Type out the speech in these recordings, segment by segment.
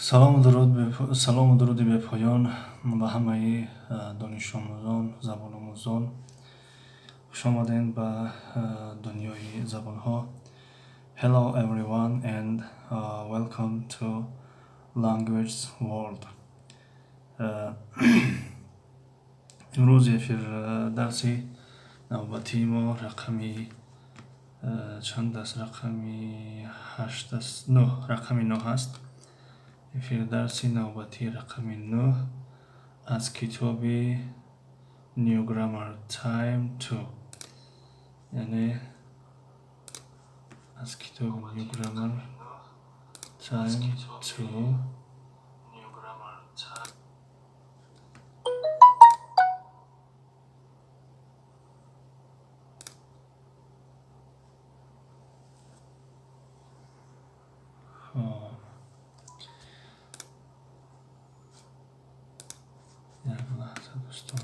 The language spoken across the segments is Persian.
سلام و درود به پایان به همه دانش آموزان، زبان آموزان. خوش آمدین به دنیای زبان ها. Hello everyone and welcome to Language World. امروز افیر درسی نوبتی ما رقمی چند است؟ رقمی 8 است، 9. رقمی 9 هست. افیر درسی نوبتی رقمی 9 از کتاب New Grammar Time 2، یعنی از کتاب New Grammar Time 2. یک لحظه دوستان.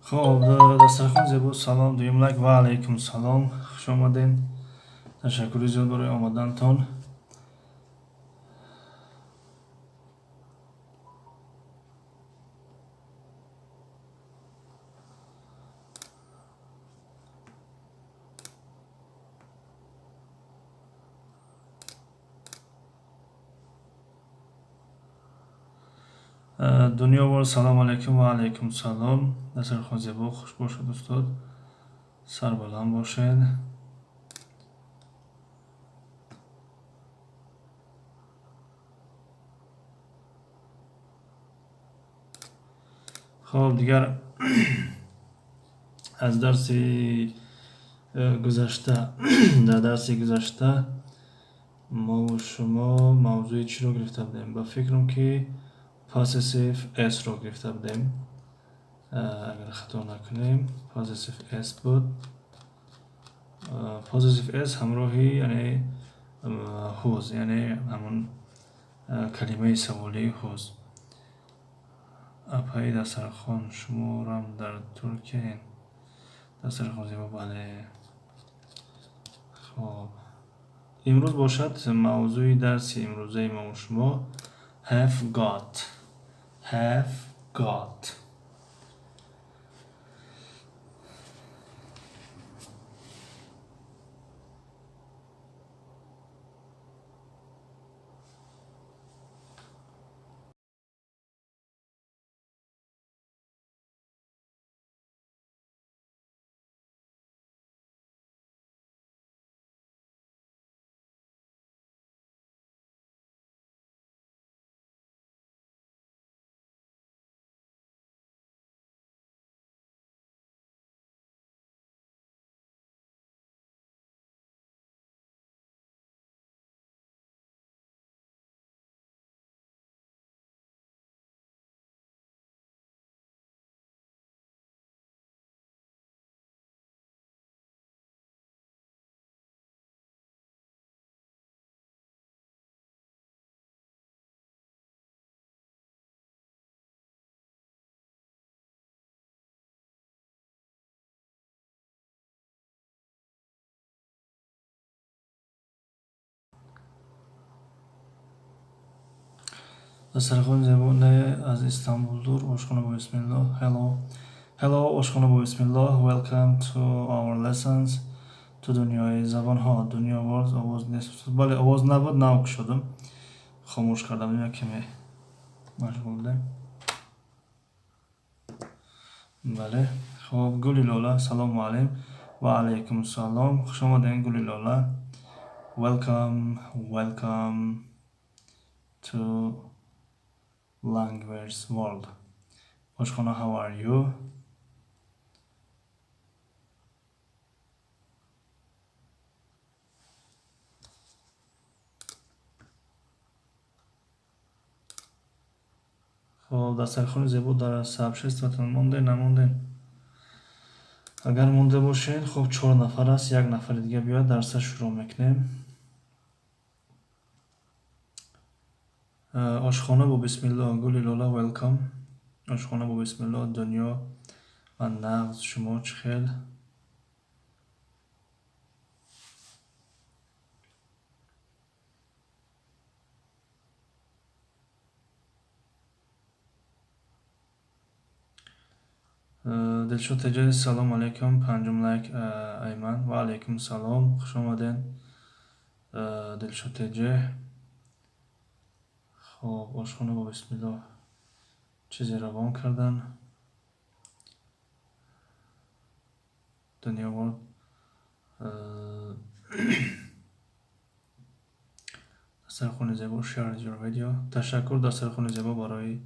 خب دسترخوان زیبا سلام دویملک و علیکم سلام، خوش آمدین. تشکر زیاد برای آمدنتان. دنیا بار سلام علیکم و علیکم سلام. دسترخوان زیبا، خوش باشد استاد، سر بلند باشید. خب دیگر از درس گذشته در درس گذشته ما و شما موضوع چی رو گرفته بودیم؟ با فکرم که پاسیسیف اس رو گرفته بودیم، اگر خطا نکنیم. پاسیسیف اس بود. پاسیسیف اس همراهی یعنی هوز، یعنی همون کلمه سوالی هوز. اپای دسترخوان شمارم در ترکیه. دسترخوان زیبا، بله. خب امروز باشد موضوع درس امروزه ما و شما have got. دسترخوان زبان از استانبول دور. آشخانه با بسم الله. hello آشخانه با بسم الله. welcome to our lessons. تو دنیای زبان ها. دنیا ورز آواز نیست. بله آواز نبود، ناوک شدم، خاموش کردم، یک کمی مشغول بودم. بله. خب گلی لالا سلام علیکم و علیکم سلام، خوش آمدین گلی لالا. welcome to Language World. آشخانه how are you? خب دسترخوان زیبا در сообществотон монден намонден? агар монда бошед хуб 4 нафар аст, як нафари дига биёяд, дарса шурӯъ мекунем. ошхона бо бисмиллоҳ. гули лола welcome. ошхона бо бисмиллоҳ. дунё ва нағз шумо чӣ хел? дилшод теҷаи салом алейкум. панҷум лайк айман. ва алейкум салом, хуш омаден дилшод теҷа. хоб ошхона бо бисмиллоҳ чизе равон кардан. дунёвор дастархони зебо. share your video. ташаккур дастархони зебо барои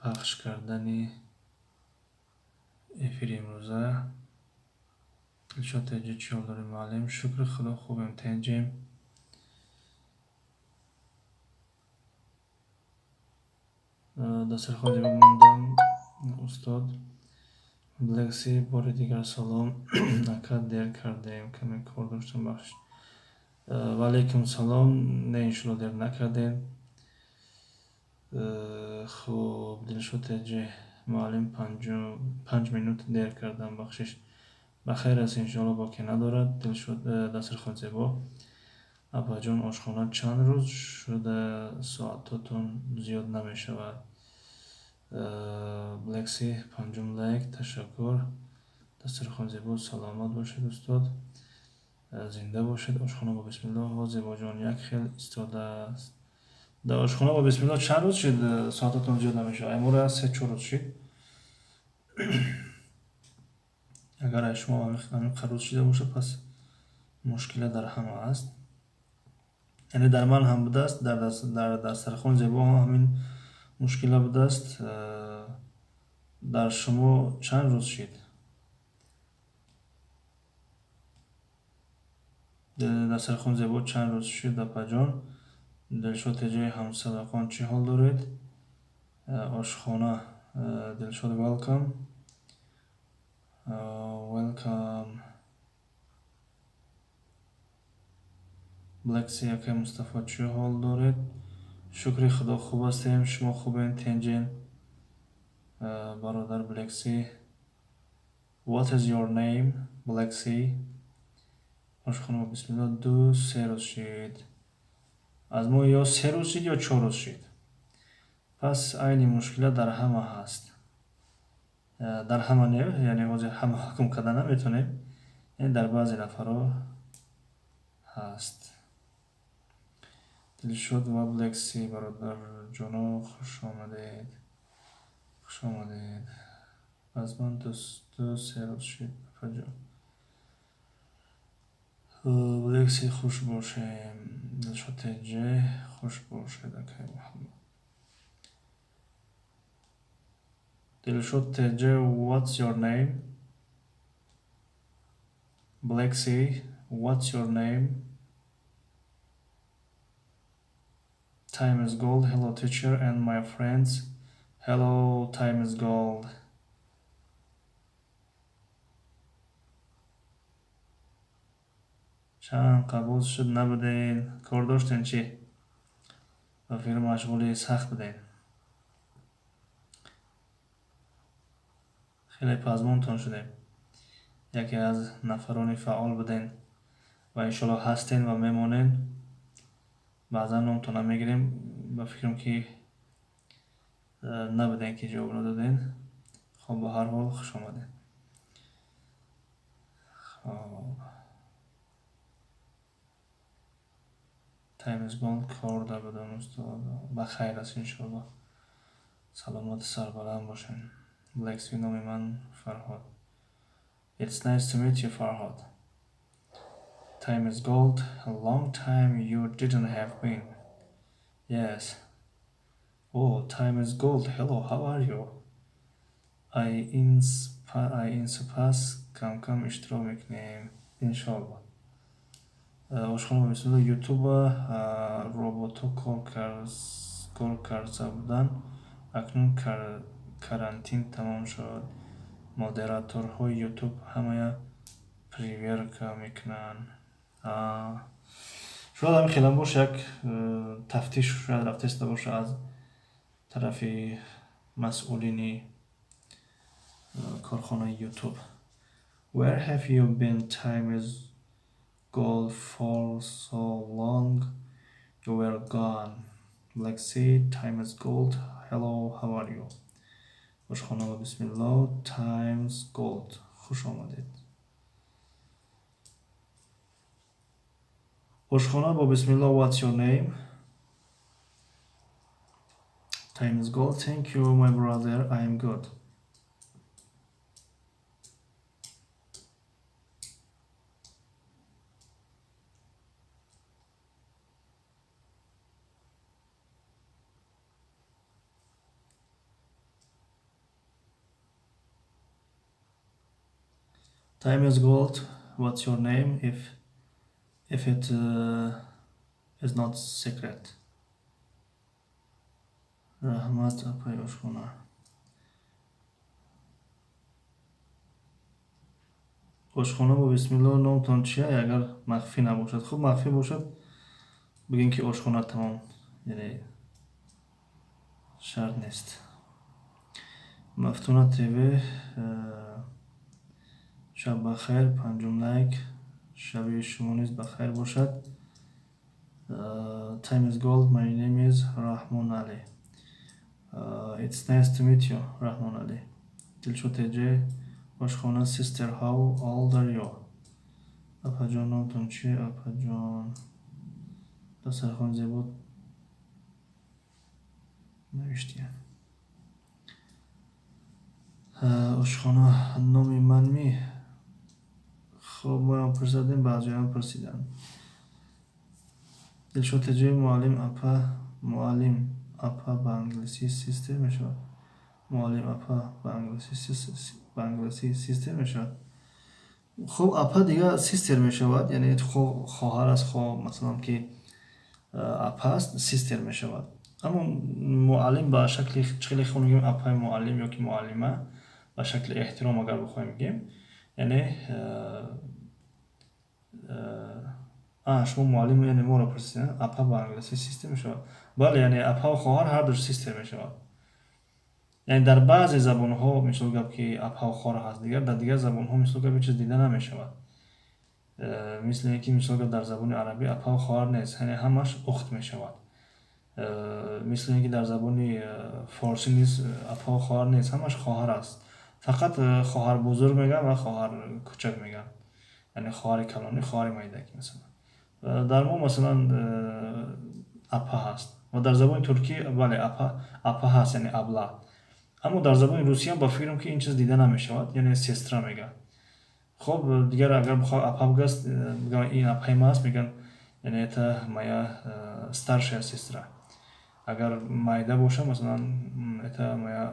пахш кардани эфири имрӯза. дилшод теҷа чӣ ҳол дорем муаллим? шукри худо хубем теҷем. дастархони зебо мондам устод. Blacksy бори дигар салом. ака дер кардем, каме кор доштам, бахшиш. ва алейкум салом. Не иншалло дер накардем. хуб дилшод теҷа муаллим 5 минут дер кардам, бахшиш. бахайр аст иншалло, боки надорад. дилшод дастархони зебо. абаҷон ошхона чанд рӯз шуда соатотон зиёд намешавад? Blacksy 5 лайк. ташаккур. дастархони зебо. саломат бошед устод. зинда бошед. ошхона бо бисмиллоҳ. зебоҷон як хел истодааст. дар ошхона бо бисмиллоҳ чанд рӯз шид соатотон зиёд намешавад? амора 3-4 рӯз шид. агар ай шумо ҳамин рӯз шида бошад, пас мушкила дар ҳама аст. яъне дар ман ҳам будааст, дар дастархони зебо ҳам ҳамин мушкила будааст. дар шумо чанд рӯз шид? дастархони зебо чанд рӯз шид апаҷон? дилшод теҷаи ҳамсадоқон чӣ ҳол доред? ошхона дилшод welcome. welcome. Blacksy ака Мустафо чӣ ҳол доред? шукри худо хуб ҳастем. шумо хубен тенҷен? бародар Blacksy. What is your name? Blacksy. ошхона бо бисмиллоҳ 2-3 рӯз шид. аз мо ё 3 рӯз шид ё 4 рӯз шид. пас айни мушкила дар ҳама ҳаст. дар ҳама не, яъне ҳозир ҳама ҳукм карда наметонем. дар баъзе нафаро ҳаст. дилшод ва Blacksy бародарҷоно хуш омадед. хуш омадед. аз ман 2-3 рӯз шид апаҷон. Blacksy хуш бошем. дилшод теҷа хуш бошед акай муҳаммад. дилшод теҷа what's your name? Blacksy what's your name? Time is gold. Hello teacher and my friends. Hello, time is gold. чанд қабул шуд набуден? кор доштен чи? ба фикр машғули сахт буден? хеле пазмонтон шудем. яке аз нафарони фаъол буден ва иншалло ҳастен ва мемонен. баъзан номтон намегирем. ба фикрам ки набуден ки ҷавоб надоден. хоб ба ҳар ҳол хуш омаден. хоб time is gold. кор дабудон устод. ба хайр аст иншалло. саломати сарбаланд бошен. Blacksy номи ман Фарҳод. It's nice to meet you, Farhad. Time is gold. A long time you didn't have been. Yes. Oh, time is gold. Hello, how are you? I in سپاس کم کم اشتراک میکنیم. انشالله. ошхона ба бисмилло ютуба робото кор карда буданд. Акнун карантин тамом шуд. Модераторҳои ютуб ҳамая проверка мекунанд. шояд ҳамин хелан бош як тафтиш шояд рафтаиста боша аз тарафи масъулини корхонаи ютуб. Where have you been? Time is gold for so long. You were gone. Black Sea, time is gold. Hello, how are you? ошхона ба бисмилло, times gold. хуш омадед. ошхона ба бисмилло, what's your name? Time is gold. Thank you, my brother. I am good. Time is gold. What's your name? If it is not secret. Rahmat apay oshxona. ошхона бо бисмилло, номтон чия? Агар махфӣ набошад. Хуб, махфӣ бошад бигин ки ошхона тамом, яъне шарт нест. Мафтуна ТВ, шаб бахайр, панҷум лайк. Шаби шумо низ бахайр бошад. Time is gold. My name is Rahmon Ali. It's nice to meet you, Rahmon Ali. Dilshod Eje, ошхона sister, how old are you? Апаҷон, номтон чие? Апаҷон дастархон зебо навиштия. ошхона номи ман ми? хуб, моям пурсидем, баъзиёам пурсидан. Дилшод Эҷе, муаллим апа ба англисӣ систер мешавад. Муаллим апа ба англисӣ систер мешавад. хуб, апа дига систер мешавад, яъне хоҳар аст, масалан ки апа аст, систер мешавад. аммо муаллим ба шакли чӣ хеле хуб мегӯем апаи муаллим ёки муаллима, ба шакли эҳтиром агар бихоҳем бигем, яъне шумо муаллим, яъне моро пурсидан, апа ба англисӣ систер мешавад. бале, яъне апа ва хоҳар ҳардуш систер мешавад. яъне дар баъзе забонҳо мисол гап ки апа ва хоҳар ҳаст, дигар дар дигар забонҳо мисол гап чиз дида намешавад. мисли ки мисол гап дар забони арабӣ апа ва хоҳар нест, яъне ҳамаш ухт мешавад. мисли ки дар забони форсӣ низ апа ва хоҳар нест, ҳамаш хоҳар аст. фақат хоҳар бузург меган ва хоҳар кӯчак меган, яъне хоҳари калони, хоҳари майдаки. Масалан дар мо масалан апа ҳаст ва дар забони туркӣ бале апа ҳаст, яъне абла. аммо дар забони русия ба фикрам ки ин чиз дида намешавад, яъне сестра мегӯяд. хуб, дигар агар бихоҳад апа бигӯяст, ин апаи ма аст, мегӯянд яъне это моя старшая сестра. агар майда боша, масалан это моя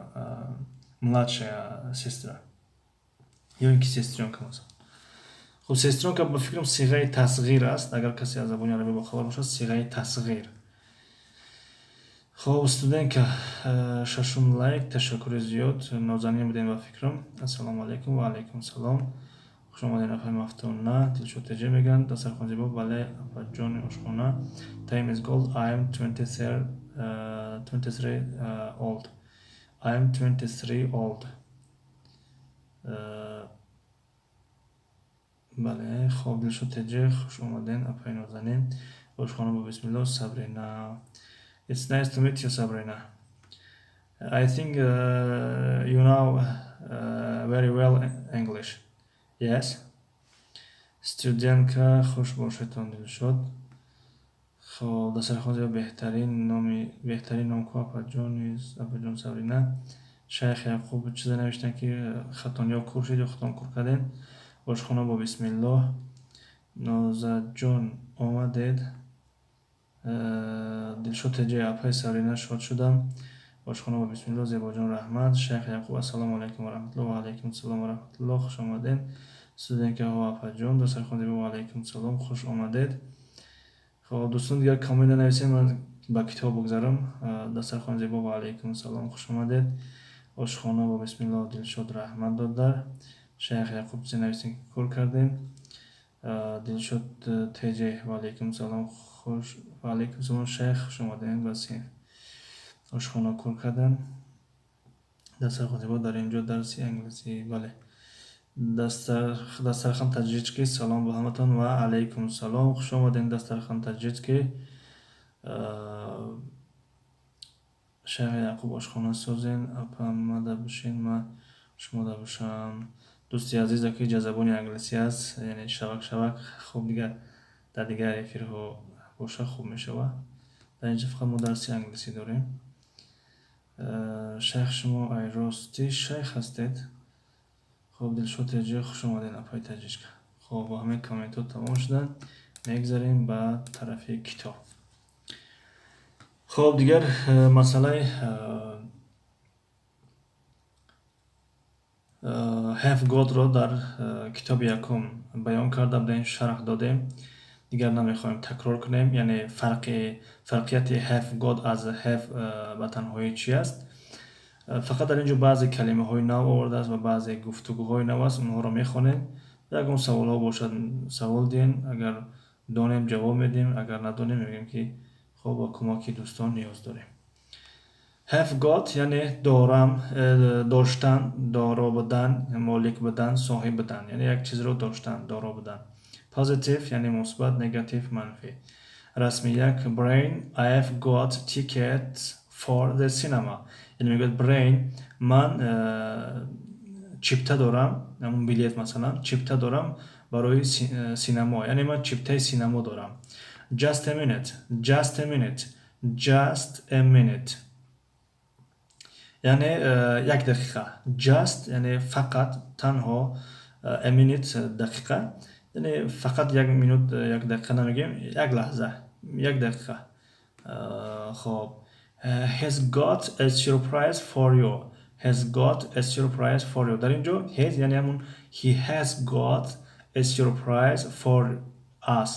младшая сестра ё ин ки сестрёнка. масалан хуб, сестрёнка ба фикрам сиғаи тасғир аст. агар касе аз забони арабӣ бохабар бошад, сиғаи тасғир. хуб, студентка, шашум лайк, ташаккури зиёд, нозанин будем ба фикрам. Ассалому алайкум. Ва алайкум салом. хуш омадед нафари мафтуна. Дилшод Эҷе мегӯянд, дастархон зебо. Бале, апаҷони ошхона. Time is gold. I am 23 old. I am 23 old. бале, хуб, Дилшод Эҷе, хуш омаден апаи нозанин. ошхона ба бисмилло, Сабрина. It's nice to meet you, Sabrina. I think you know very well English. Yes. Studentka, хуш бошедтон Дилшод. хуб, дастархон зебо. беҳтарин ном ку апаҷон Сабрина. Шайх Яқуб чизе навиштан ки хатон ё куршид ё хатон кур карден. ошхона ба бисмилло, Нозаҷон омадед. Дилшод Эҷе, апаи Сабрина, шод шудам. ошхона ба бисмилло, Зебоҷон Раҳмат. Шайх Яқуб, ассалому алайкум ва раҳматуллоҳ. Ва алайкум салом ва раҳматуллоҳ. хуш омаден. студентка Вафа ҷон, дастархони зебо, алайкум салом, хуш омадед. خب دوستان دیگر کامنت ننویسید، من با کتاب بگذارم. دسترخوان زیبا و علیکم سلام، خوش آمدید. آشخانه و بسم الله دلشاد رحمت دادر. شیخ یعقوب زی نویسین که کار کردین. دلشاد تیجی و علیکم سلام، خوش و علیکم سلام شیخ، خوش آمدین. بسی آشخانه کار کردن. دسترخوان زیبا در اینجا درسی انگلیسی. بله، دسترخوان تاجیکی سلام به همتون و علیکم سلام، خوش آمدین. دسترخوان تاجیکی شیخ یعقوب آشخانه سازین. اپا مده بشین، ما شما ده باشم. دوستی عزیز که جذبانی انگلیسی است، یعنی شبک خوب دیگر در دیگر افیر ها باشه خوب میشه. و در اینجا فقط ما درسی انگلیسی داریم. شیخ شما ای راستی شیخ هستید؟ خب دلشاد تجیه، خوش آمدین اپای تجیشک. خب با همه کامنت ها تمام شدن، میگذاریم به طرف کتاب. خب دیگر مسئله have got رو در کتاب یکم بیان کردم، در این شرح دادیم، دیگر نمیخوایم تکرار کنیم. یعنی فرقیت have got از have به تنهایی چی است. فقط در اینجا بعضی کلمه های نو آورده است و بعضی گفتگوهای نو است، اونها رو میخونیم. اگر سوال ها باشد سوال دین، اگر دانیم جواب میدیم، اگر ندانیم میگیم که خب با کمک دوستان نیاز داریم. have got یعنی دارم، داشتن، دارا بودن، مالک بودن، صاحب بودن، یعنی یک چیز رو داشتن، دارا بودن. positive یعنی مثبت، negative منفی. رسمی یک brain I have got tickets for the cinema، یعنی میگه brain من چیپته دارم، همون بلیت مثلا چیپته دارم برای سینما، یعنی من چیپته سینما دارم. just a minute just a minute just a minute یعنی یک دقیقه. just یعنی فقط، تنها. a minute دقیقه، یعنی فقط یک مینوت، یک دقیقه نمیگیم، یک لحظه، یک دقیقه. خب has got a surprise for you. has got a surprise for you. در اینجا has یعنی همون he has got a surprise for us.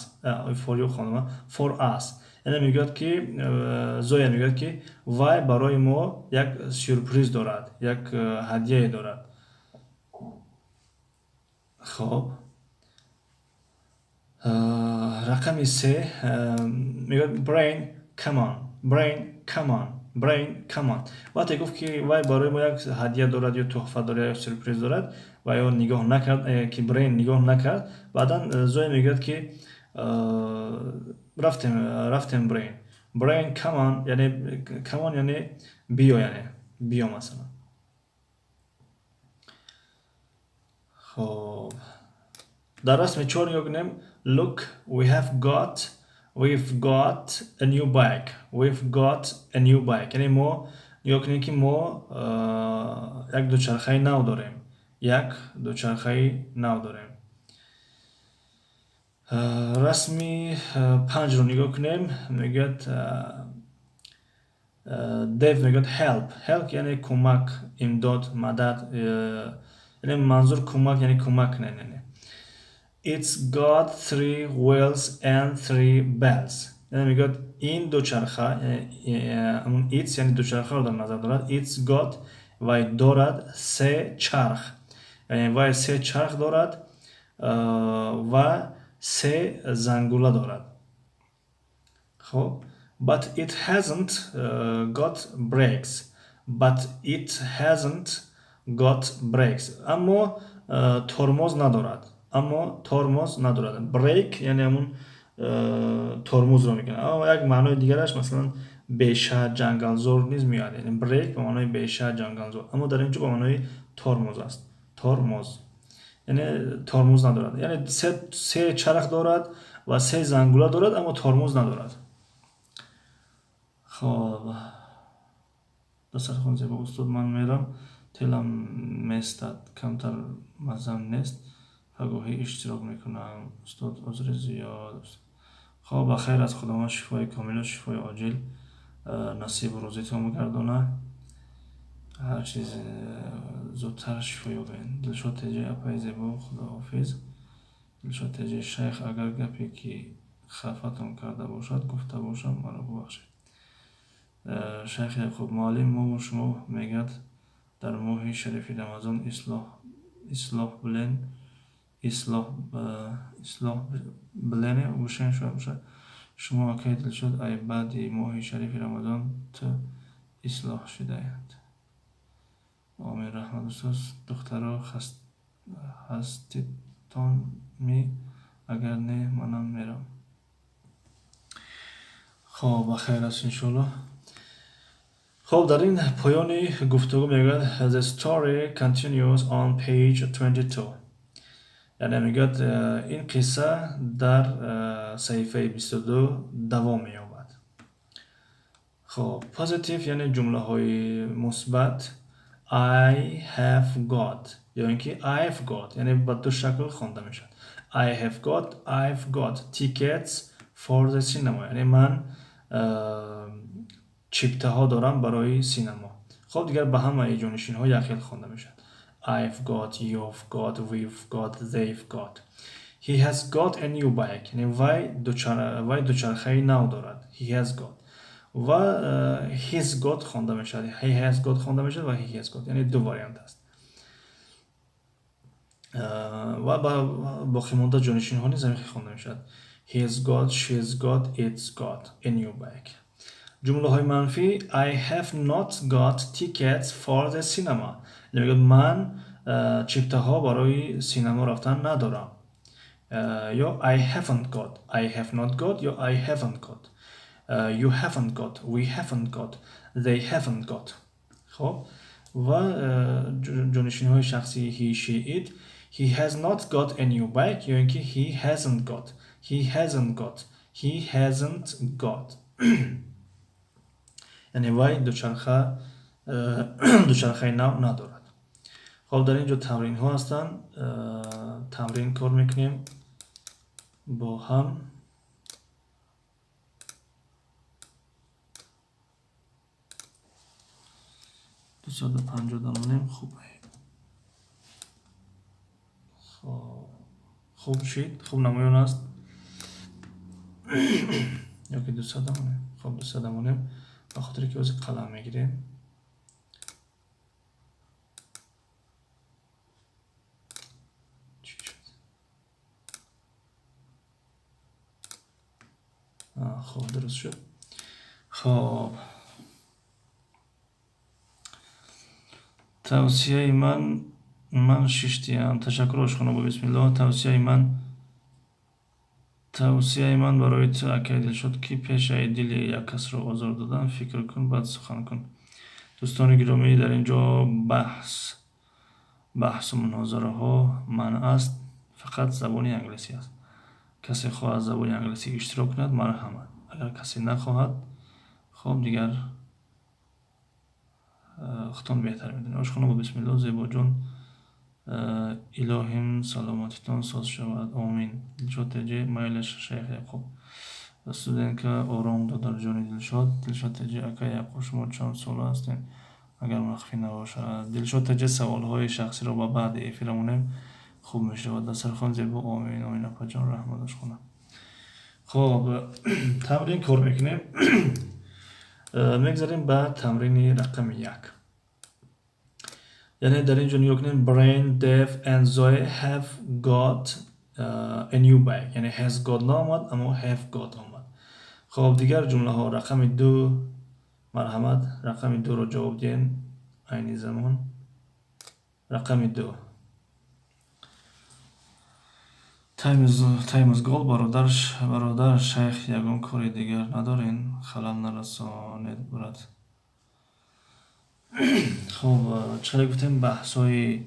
for you خانم، for us. یعنی میگوید که زویا میگوید که وای برای ما یک سورپریز دارد، یک هدیه دارد. خب رقم 3 میگوید brain come on brain come on brain come on. وقتی گفت که وای برای ما یک هدیه دارد یا تحفه دارد یا سورپریز دارد و یا نگاه نکرد، که brain نگاه نکرد، بعدا زویا میگوید که رفتیم brain come on یعنی come on یعنی بیا، یعنی بیا مثلا. خب در رسم 4 نگاه کنیم. look we've got a new bike. we've got a new bike یعنی ما نگاه کنیم که ما یک دوچرخه نو داریم، یک دوچرخه نو داریم. رسمی 5 رو نگاه کنیم. میگه دیو میگه help یعنی کمک، امداد، مدد، یعنی منظور کمک یعنی کمک نه. it's got 3 wheels and 3 bells یعنی میگه این دوچرخه، همون it's یعنی دوچرخه رو در نظر دارد. it's got و دارد 3 چرخ، یعنی و 3 چرخ دارد و 3 زنگوله دارد. خب but it hasn't got brakes اما ترمز ندارد. بریک یعنی همون ترمز رو میکنه. اما یک معنای دیگرش مثلا بیشه، جنگلزور نیز میاد، یعنی بریک به معنای بیشه، جنگلزور، اما در اینجا به معنای ترمز است. ترمز یعنی ترمز ندارد، یعنی 3 چرخ دارد و 3 زنگوله دارد اما ترمز ندارد. خب دسترخوان زیبا استاد، من میرم، تلم میستد، کمتر مزم نیست، پگاهی اشتراک میکنم استاد، عذر زیاد است. خب بخیر، از خداوند شفای کامل و شفای عاجل نصیب و روزیتون بگردانه. هر چیز زودتر شفا یابین. دلشاد تجه اپای زیبا، خداحافظ. دلشاد تجه شیخ اگر گپی که خفتون کرده باشد گفته باشم مرا ببخشید. شیخ یعقوب معلم ما و شما میگد در ماه شریف رمضان اصلاح بلنه گوشن شد شما که دلشاد ای بعد ماه شریف رمضان تو اصلاح شده اید. آمین رحمت دوست دخترها هستیتان می اگر نه منم میرم. خب بخیر است انشالله. خب در این پایان گفتگو میگوید the story continues on page 22. یعنی میگوید این قصه در صفحه 22 دوام مییابد. خب positive یعنی جمله های مثبت I have got یا اینکه I've got یعنی با دو شکل خوانده میشد. I've got tickets for the cinema یعنی من چیپته ها دارم برای سینما. خب دیگر به همه جانشین ها یخیل خوانده میشد. I've got, you've got, we've got, they've got. He has got a new bike یعنی وی دوچرخه نو دارد. He has got و he's got خوانده میشد. He has got خوانده میشد و he has got یعنی دو واریانت است. و با باقی مانده جانشین ها نیز همین خوانده میشد. He's got, she's got, it's got a new bike. جمله های منفی I have not got tickets for the cinema یعنی من چیپته ها برای سینما رفتن ندارم. یا I haven't got, I have not got یا I haven't got, you haven't got, we haven't got, they haven't got. خب و جانشین های شخصی he, she, it he has not got a new bike یا اینکه he hasn't got, he hasn't got, he hasn't got یعنی وی دوچرخه نو ندارد. خب در اینجا تمرین ها هستن. تمرین کار میکنیم با هم. دوستان 50 دمونیم خوبه. خوب شید، خوب نمایان است یا که 200 دمونیم. خب 200 دمونیم به خاطر که از قلم میگیریم. خب درست شد. خب توصیه من ششتیم. تشکر آشخانه با بسم الله. توصیه من برای تو اگه دل شد که پیش دل یک کس رو آزار دادن فکر کن بعد سخن کن. دوستان گرامی در اینجا بحث و مناظره ها منع است، فقط زبان انگلیسی است. کسی خواهد زبان انگلیسی اشتراک کند مرحمت، اگر کسی نخواهد خب دیگر خودتان بهتر میدونید. آشخانه با بسم الله. زیبا جان الهیم سلامتیتان ساز شود آمین. دلشاد تجه مایلش شیخ یعقوب استودنت که آرام دادر جان دلشاد تجه اکا یعقوب شما چند سال هستین اگر مخفی نباشد. دلشاد تجه سوال های شخصی را با بعد افیرمونیم خوب میشه و دستر خان زیبا آمین. آمین اپا جان رحمتش کنم. خب تمرین کار میکنیم. میگذاریم به تمرین رقم 1. یعنی در اینجا نیو کنیم Brain, Dev and Zoe have got a new bike یعنی has got نامد اما have got آمد. خب دیگر جمله ها رقم 2 مرحمت رقم 2 رو جواب دین عین زمان. رقم 2 time is goal. برادر شیخ یگان کاری دیگر ندارین خلال نرسانید برد. خب چرا گفتیم بحث های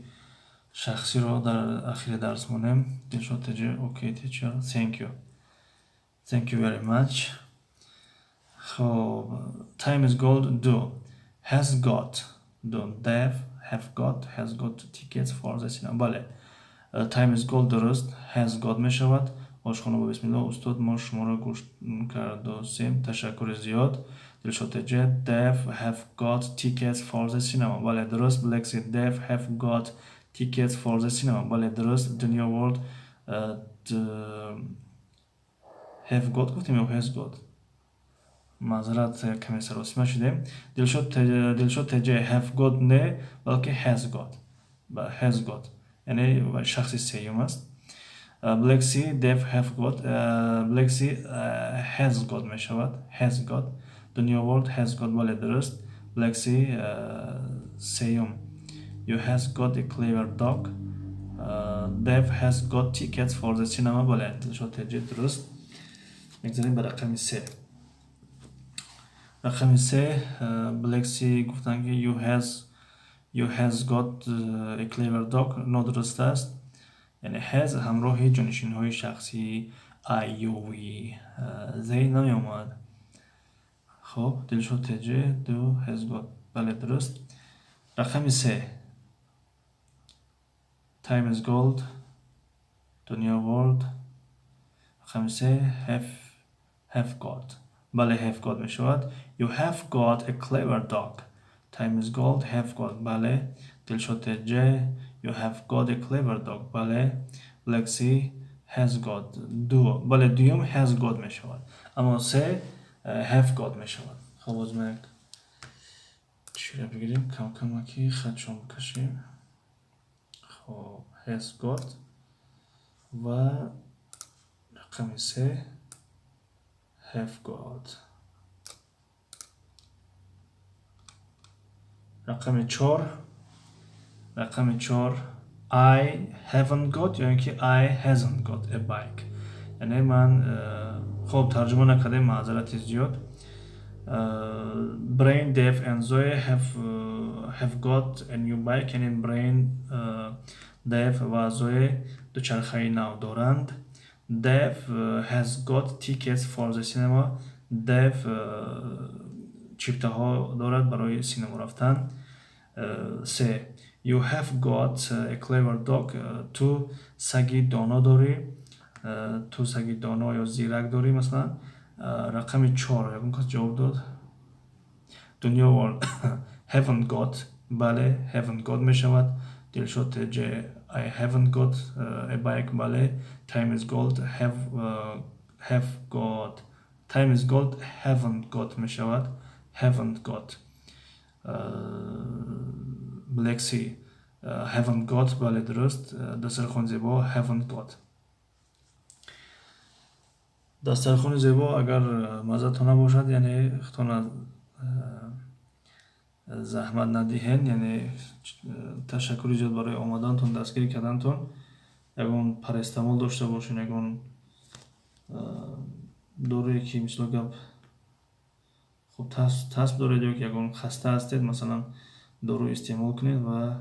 شخصی رو در اخیر درس مونیم. دلشاد تجه اوکی تیچر thank you very much. خب time is gold do has got don't have got tickets for the cinema. بله time is gold درست has got می شود. آشخانه با بسم الله. استاد ما شما را گوش کردیم تشکر زیاد. دلشوت ج they've have got tickets for the cinema. بله درست. بلکسی they've have got tickets for the cinema. بله درست. دنیا ورد have got گفتیم یا has got؟ معذرت کمی سروسیمه شده. دلشوت ج have got نه بلکه has got. has got یعنی شخصی سیوم است. بلکسی they've have got بلکسی has got می شود. has got دنیا ورد has got بله درست. بلکسی سیوم you has got a clever dog. Dave has got tickets for the cinema بله دلشوت ج درست. میگذاریم به رقم 3. رقم 3 بلکسی گفتن که you has got a clever dog نادرست است. یعنی has همراه جانشین های شخصی I, you, we, they نمی آمد. خب دلشوت ج دو has got بله درست. رقم 3 time is gold دنیا world. رقم 3 have got بله have got می شود. You have got a clever dog. Time is gold have got بله دلشوت ج you have got a clever dog بله لکسی has got دو بله دویم has got می شود اما 3 have got می شود. خب از من چی را بگیریم کم کمکی خدشون بکشیم. خب has got و رقم 3 have got. رقم 4 I haven't got یعنی که I hasn't got a bike. یعنی من خب ترجمه نکردم معذرت زیاد. Brain, Dave and Zoe have got a new bike. یعنی Brain, Dave و Zoe دوچرخه نو دارند. Dave has got tickets for the cinema. Dave چیپته ها دارد برای سینما رفتن. سه You have got a clever dog. تو سگی دانا داری. تو سگی دانا یا زیرک داری مثلا. رقم 4 یکم کس جواب داد. دنیا ورد haven't got بله haven't got می شود. دلشوت ج I haven't got a bike بله. Time is gold have got time is gold haven't got می شود. haven't got بلکسی haven't got بله درست. دسترخوان زیبا haven't got. دسترخوان زیبا اگر مزتون نباشد یعنی خودتون زحمت ندهین یعنی تشکر زیاد برای آمدنتون دستگیری کردنتون. یگون پاراستامول داشته باشین یگون دوره که مثلا گپ خب تصب دارید یا یگون خسته هستید مثلا دارو استعمال کنید و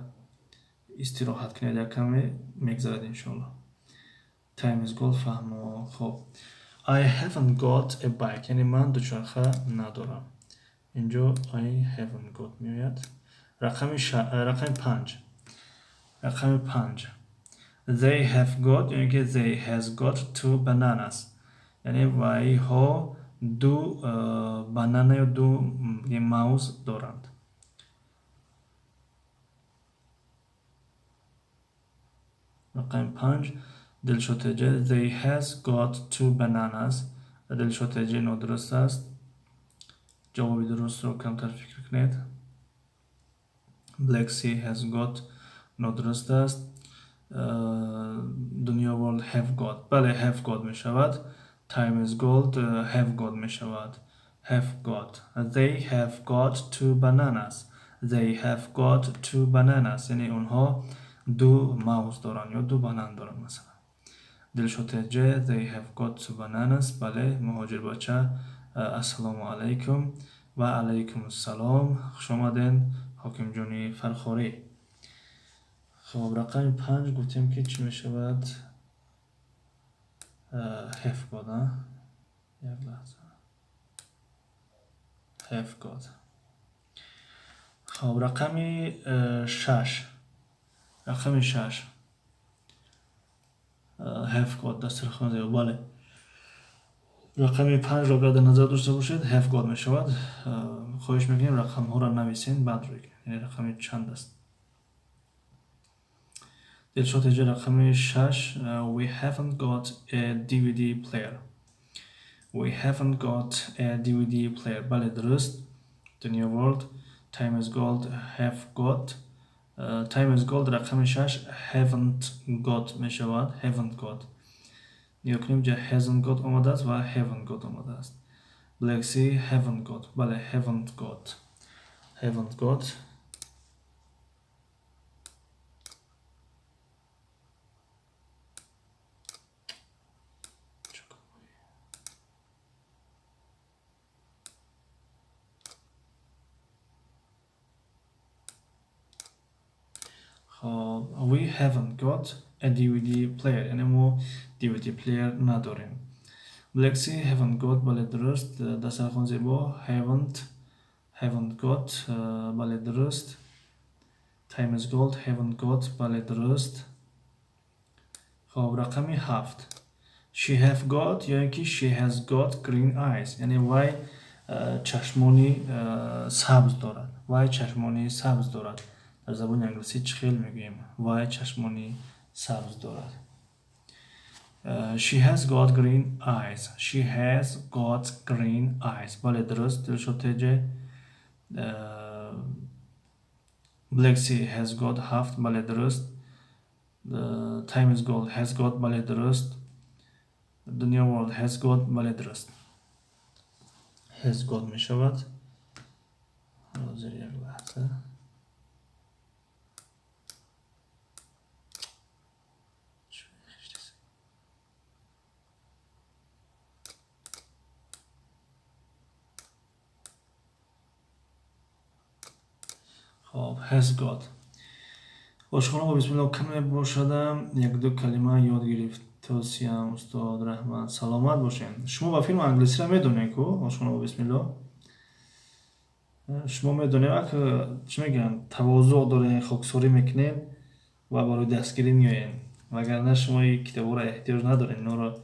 استراحت کنید یک کمی میگذرد انشالله. Time is gold فهم. خب I haven't got a bike یعنی من دوچرخه ندارم. اینجا I haven't got میاد. رقم 5 They have got یعنی که they has got 2 bananas یعنی وای ها 2 بانانا یا 2 موز دارند. رقم 5 دلشوت ج they has got 2 bananas. دلشوت ج نادرست است. جوابی درست رو کمتر فکر کنید. بلکسی has got نادرست است. دنیا ورد have got بله have got می شود. Time is gold have got می شود. have got they have got 2 bananas. They have got 2 bananas یعنی اونها 2 موز دارن یا 2 بانان دارن مثلا. دلشوت ج they have got 2 bananas بله مهاجر بچه السلام علیکم و علیکم السلام خوش آمدین حاکم جانی فرخاری. خب رقم 5 گفتیم که چی می شود have got یک لحظه have got. خب رقم 6 have got دسترخوان زیبا بله رقم 5 را در نظر داشته باشید. have got می شود. خواهش میکنیم رقم ها را نویسین بعد روی، یعنی رقم چند است. دلشاد اینجا رقم 6. We haven't got a DVD player. We haven't got a DVD player. بله درست. دنیا ورلد. Time is gold. Have got. Time is gold رقم 6. Haven't got می شود. Haven't got. نیا کنیم جا hasn't got آمده است و haven't got آمده است. Black Sea haven't got. بله haven't got. Haven't got. We haven't got a DVD player. یعنی ما DVD player نداریم. Black Sea haven't got. بله درست. دست خون زیبا. haven't got. بله درست. Time is gold. haven't got. بله درست. خب رقم 7. She have got یا اینکه she has got green eyes. یعنی وای چشمانی سبز دارد. وای چشمانی سبز دارد. در زبان انگلیسی چخیل میگوییم. وای چشمانی سبز دارد. She has got green eyes. She has got green eyes. بله درست. دلشاد تیجه. Black Sea has got 7. بله درست. Time is gold has got. بله درست. دنیا ورلد has got. بله درست. has got می شود. حاضر یک لحظه. خب has got. عاشقانه با بسم الله کمی باشدم. یک دو کلمه یاد گرفت. توصیم استاد رحمت. سلامت باشین. شما با فیلم انگلیسی را میدونین که عاشقانه با بسم الله شما میدونین که چی میگن تواضع دارین، خاکساری میکنین و برای دستگیری میاین، وگرنه شما این کتابا را احتیاج ندارین. اینا را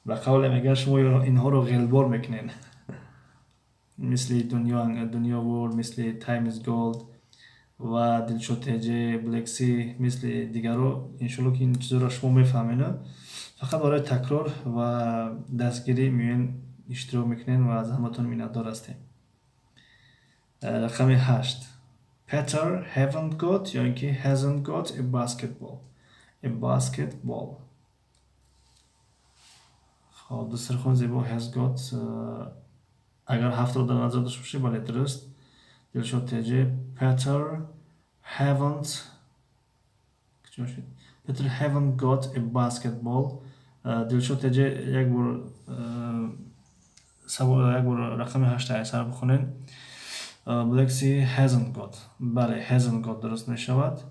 به قول میگن شما اینها رو غلبار میکنین. مثل دنیا ورلد، مثل تایم از گولد و دلشاد تیجه، بلک سی، مثل دیگرها. انشالله که این چیزا را شما میفهمین. فقط برای تکرار و دستگیری میاین اشتراک میکنین و از همتون میnnتدار هستیم. رقم 8. Peter haven't got یا اینکه hasn't got a basketball. A basketball. خب دسترخوان زیبا has got. اگر 7 رو در نظر داشته باشی بله درست. دلشاد تیجه. Peter haven't got a basketball. دلشاد تیجه یک بار رقم 8 سر بخونین. Black Sea hasn't got. بله hasn't got درست می شود.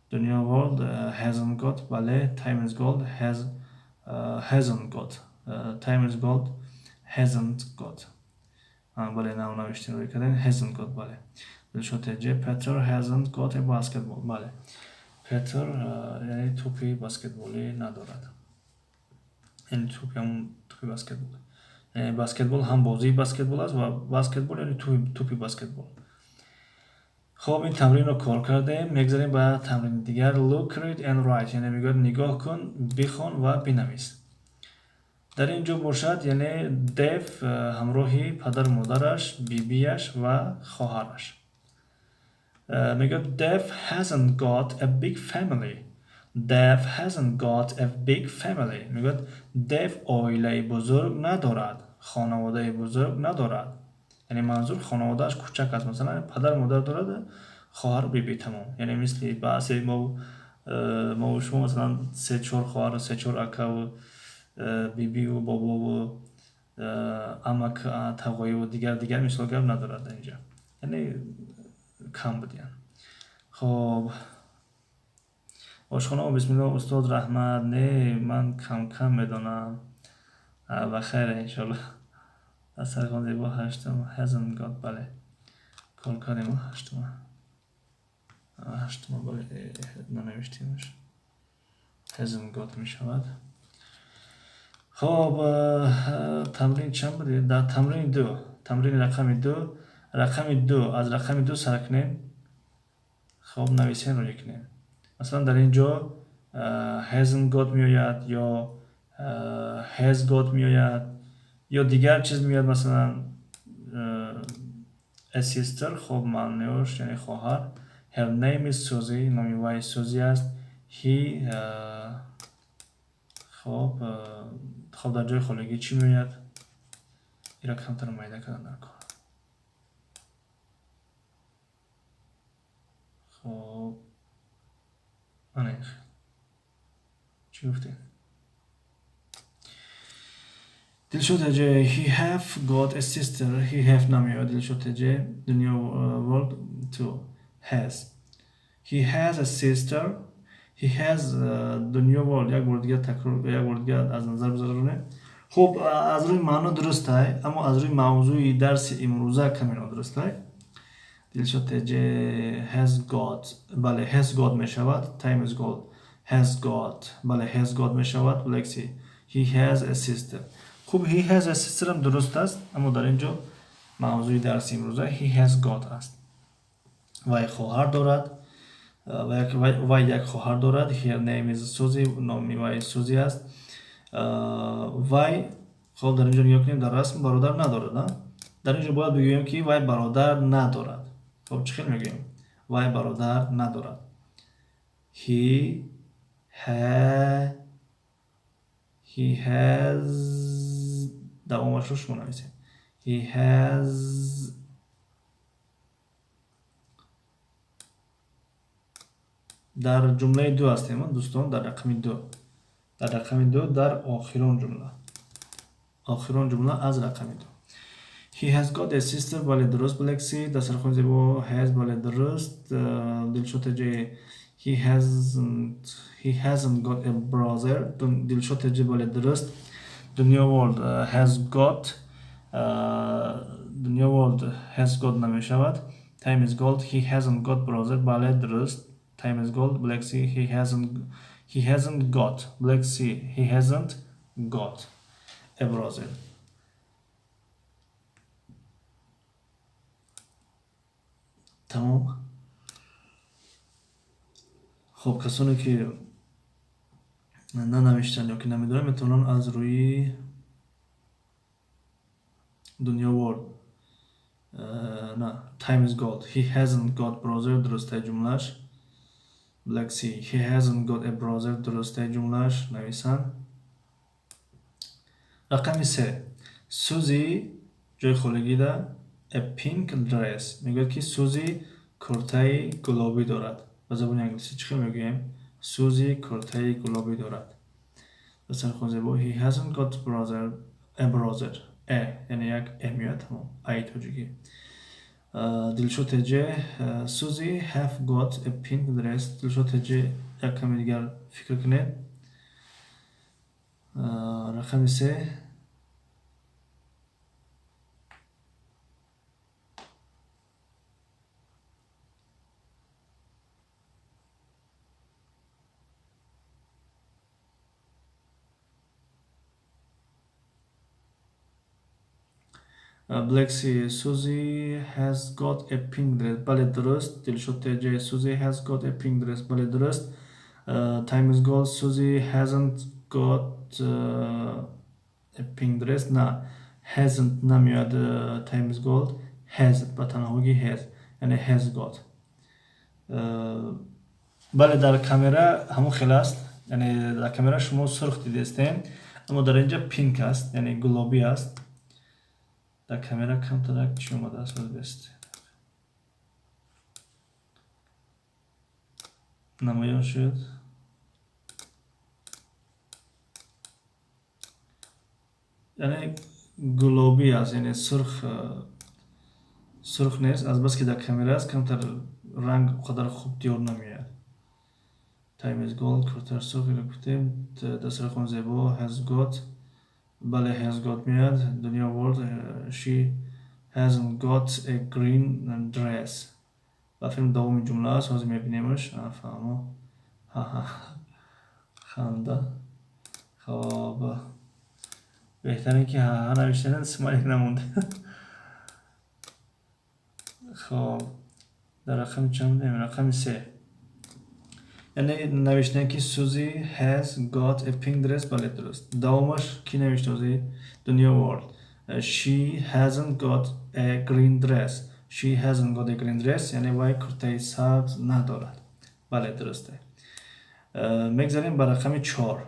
دنیا ورلد hasn't got. بله time is gold hasn't got. Time is gold hasn't got. بله نه نوشتین روی کردین hasn't got. بله دلشاد تیجه. Peter hasn't got a basketball. بله Peter یعنی توپی بسکتبالی ندارد. یعنی توپی همون توپی بسکتبال. یعنی بسکتبال هم بازی بسکتبال است و بسکتبال یعنی توپی بسکتبال. خب این تمرین رو کار کردیم. میگذاریم به تمرین دیگر. Look, read and write. یعنی میگوید نگاه کن، بخوان و بنویس. در اینجا باشد یعنی دیو همراهی پدر مادرش، بیبیش و خواهرش. میگوید Dave hasn't got a big family. Dave hasn't got a big family. میگوید دیو عائله بزرگ ندارد، خانواده بزرگ ندارد. یعنی منظور خانوادهش کوچک است. مثلا پدر مادر دارد، خواهر بیبی تمام. یعنی مثل بحث ما و شما مثلا 3-4 خواهر و 3-4 اکا و بیبی و بابا و عمک تقوی و دیگر مثال گرم ندارد اینجا. یعنی کم بودین. خب عاشقانه بسم الله استاد رحمت. نه من کم میدونم و خیر انشالله. از سرخان زیبا 8 hasn't got. بله کار کردیم 8 بله ننوشتیمش hasn't got می شود. خب تمرین چند بودی؟ در تمرین دو، تمرین رقم دو از رقم دو سر کنیم. خب نویسین رو کنیم. مثلا در اینجا hasn't got میآید یا has got میآید یا دیگر چیز میاد، مثلا a sister. خب معنیش یعنی خواهر. her name is Suzy، نامی وی سوزی است. he خب در جای خالگی چی میآید؟ این را کمتر مایده کردن در کار. خب آنیخ چی گفتیم؟ دلشد جه he have got a sister. he have نمیاد. دلشد جه دنیا world to has. he has a sister. he has دنیا world یک بار دیگه تکرار، یک بار دیگه از نظر بذارونه. خب از روی معنا درست است، اما از روی موضوع درس امروزه کمی نادرست است. دلشد جه has got، بله has got می شود. time is gold. has got، بله has got می شود. لکسی he has a sister. خب he has a sister هم درست است، اما در اینجا موضوع درس امروزه he has got است. وی خواهر دارد و یک خواهر دارد. her name is Suzy، نامی وی سوزی است. وی خب در اینجا نگاه کنیم، در رسم برادر ندارد، نه؟ در اینجا باید بگوییم که وی برادر ندارد. خب چی خیلی میگیم؟ وی برادر ندارد. he has دوامش رو شما نویسیم. he has در جمله دو هستیم دوستان، در رقم دو، در رقم دو، در آخرون جمله از رقم دو. he has got a sister، بله درست. بلکسی در سرخون زیبا has، بله درست. دلشوت جه he hasn't got a brother. دلشوت جه بله درست. دنیا world has got، دنیا world has got نمی شود. time is gold. he hasn't got brother، بله درست. time is gold. بلکسی he hasn't got، بلکسی he hasn't got a brother. تمام. خب کسانی که ننوشتن یا که نمیدونن میتونن از روی دنیا world نه time is gold he hasn't got brother درسته جملهش. بلکسی he hasn't got a brother درسته جملهش نویسن. رقم 3 سوزی جای خالگی ده a pink dress. میگه که سوزی کرته گلابی دارد. به زبان انگلیسی چی میگیم؟ سوزی کرته گلابی دارد. مثلا خود با he hasn't got a brother. یعنی یک میاد همون ای توجیگی. دلشوت جه سوزی have got a pink dress. دلشوت جه یک کمی دیگر فکر کنید. رقم 3 بلکسی سوزی has got a pink dress، بله درست. دلشوت جه سوزی has got a pink dress، بله درست. time is gold. سوزی hasn't got a pink dress، نه hasn't نمیاد. time is gold has با تنهایی has یعنی has got. بله در کامera همون خیلی است، یعنی در کامera شما سرخ دیدستین، اما در اینجا پینک است یعنی گلابی است. در کامera کم ترک چی اومده است بست نمایان شد. یعنی گلابی است یعنی سرخ نیست، از بس که در کامera است کمتر رنگ قدر خوب دیار نمیاد. time is gold کرتر سرخی رو گفتیم. دستر خون زیبا has got، بله has got میاد. دنیا world she hasn't got a green dress. و فیلم دومی جمله است حاضر میبینیمش. فهمو خنده. خب بهتره که ها نوشتن اسماعیل نمونده. خب در رقم چند رقم 3 یعنی نوشتن که سوزی has got a pink dress. بله درست. دومش کی نوشته سوزی؟ دنیا ورد. She hasn't got a green dress. She hasn't got a green dress یعنی وای کرته سبز ندارد. بله درسته. میگذاریم بر رقم 4.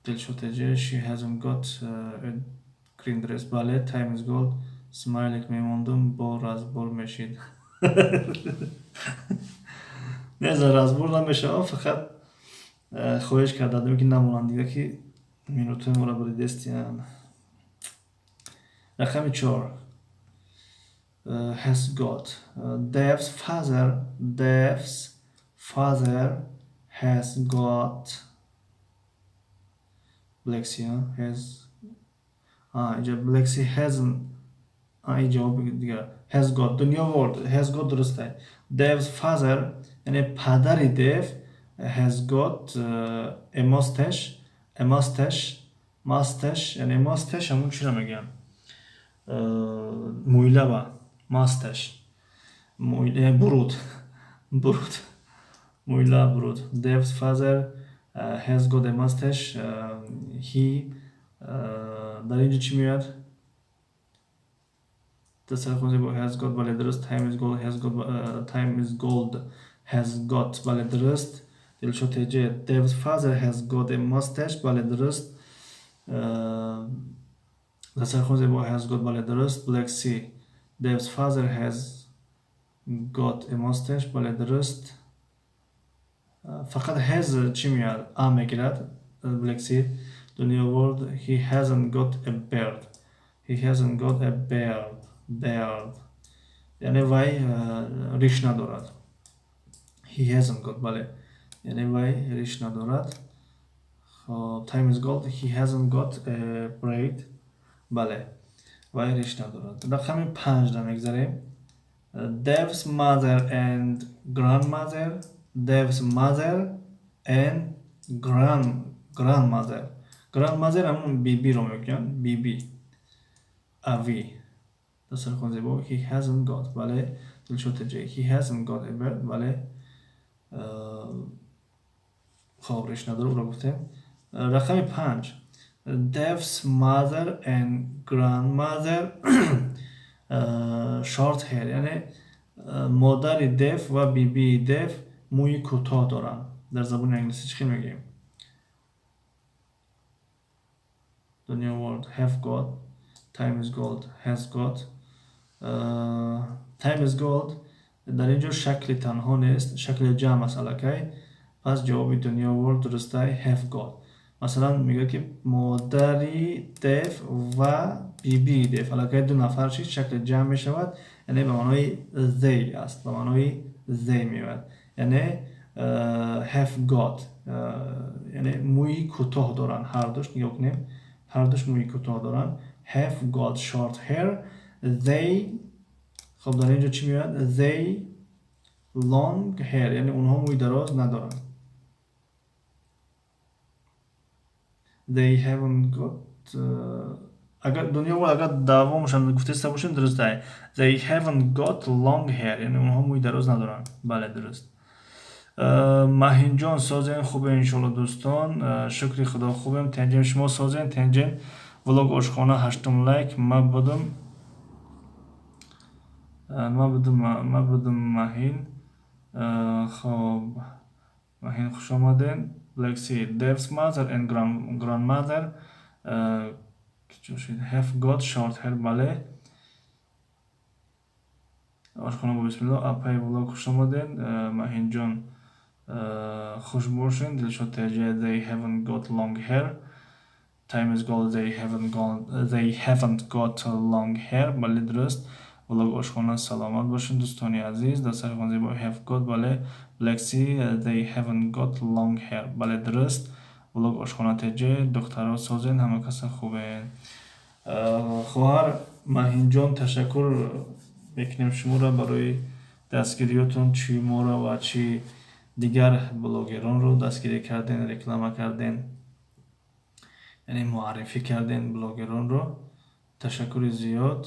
دلشوتجه she hasn't got a green dress. بله time is gold. سمایلک میموندم بار از بار میشید. نه زر از بردم بشه فقط خواهش کردم که نمونم دیگه که مینوتوی ما را بری دستیم. رقم 4 has got. Dev's father has got Lexi has اینجا Lexi hasn't اینجا دیگه has got دنیا ورد has got درسته. Dev's father یعنی پدر دیو has got a mustache یعنی mustache همون چی رو میگن؟ مویله با mustache مویله برود مویله برود. Dev's father has got a mustache. He در اینجا چی میاد؟ تصرف کنید has got بله درست. time is gold has got بله درست. دلشوتجه Dev's father has got a mustache بله درست. تصرف کنید has got بله درست. Lexi Dev's father has got a mustache بله درست. فقط has چی میاد؟ میگیرد. Lexi دنیا ورد he hasn't got a beard. He hasn't got a beard یعنی وای ریش ندارد. He hasn't got بله یعنی وای ریش ندارد. خب time is gold. He hasn't got a braid بله وای ریش ندارد. رقم 5 را میگذاریم. Dev's mother and grandmother. Dev's mother and grandmother همون بیبی رو میگن. بیبی اوی تصرف کنید با he hasn't got بله دلشوتجه he hasn't got a beard بله خب ریش نداره او رو گفتیم. رقم 5 Dev's mother and grandmother short hair یعنی مادر دف و بیبی دف موی کوتاه دارن. در زبان انگلیسی چی میگیم؟ دنیا ورد have got time is gold has got. time is gold در اینجا شکل تنها نیست، شکل جمع است الکی. پس جواب دنیا ورد درسته have got. مثلا میگه که مادری دف و بیبی دف الکی دو نفر چی شکل جمع می شود یعنی به معنای they است، به معنای they میاد یعنی have got یعنی موی کوتاه دارن. هر دوش نگاه کنیم هر دوش موی کوتاه دارن. have got short hair. they خب در اینجا چی میاد؟ they long hair یعنی اونها موی دراز ندارن. they haven't got اگر دنیا و اگر دوامش هم گفته است باشیم درسته. they haven't got long hair یعنی اونها موی دراز ندارن. بله درست. ماهین جان سازین خوبه انشالله دوستان. شکری خدا خوبم. تنجیم شما سازین. تنجیم ولوگ آشخانه 8 لایک ما بدم ماهین. خب ماهین خوش آمدین. Lexi Dev's mother and grandmother have got short hair بله. آشخانه با بسم الله اپای ولوگ خوش آمدین. ماهین جان خوش باشین. دلشاد تجه they haven't got long hair. time is gold they haven't got long hair بله درست. ولوگ آشخانه سلامت باشین دوستانی عزیز. در سر خانزی با have got بله. Lexi they haven't got long hair بله درست. ولوگ آشخانه تجه دخترها سازین همه کس خوبه. خواهر ماهین جان تشکر میکنیم شما را برای دستگیریاتون. چی ما را و چی دیگر بلاگران رو دستگیری کردین، رکلام کردین. یعنی معرفی کردین بلاگران رو. تشکر زیاد.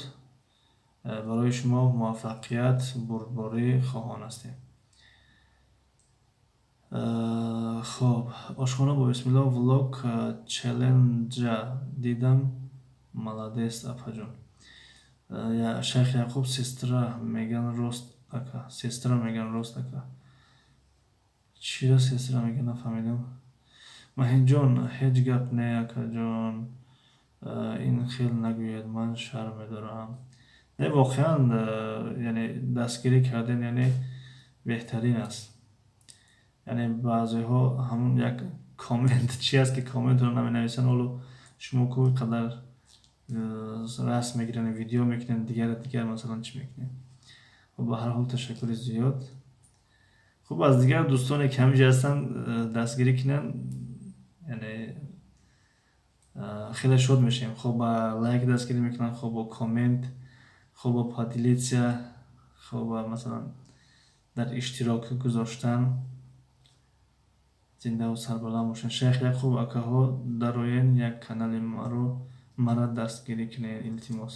برای شما موفقیت بردباری خواهان هستیم. خب آشخانه با بسم الله влог چلنجа دیدم. молодец апа ҷон. шайх яқуб сестра меган рост ака. сестра меган рост ака. чиро сестра меган нафаҳмидам. маҳинҷон ҳеҷ гап не ака ҷон. ин хел нагӯед, ман шарм медорам. не воқеан яъне дастгирӣ карден яъне беҳтарин аст. яъне баъзеҳо ҳамун як коммент чи аст ки комментро наменависанд. ҳоло шумо ку қадар расм мегирен, видео мекунен, дигар масалан чӣ мекунен. ба ҳар ҳол ташаккури зиёд. хуб аз дигар дӯстоне ки ҳамиҷа ҳастанд дастгирӣ кунанд, яъне хеле шод мешавем. хоб ба лайк дастгирӣ мекунанд, хоб ба коммент, хоб ба поделитсия, хоб ба масалан дар иштирок гузоштан. зиндаву сарбаланд бошед. шайх яқуб акаҳо дароен як канали мара дастгирӣ кунед, илтимос.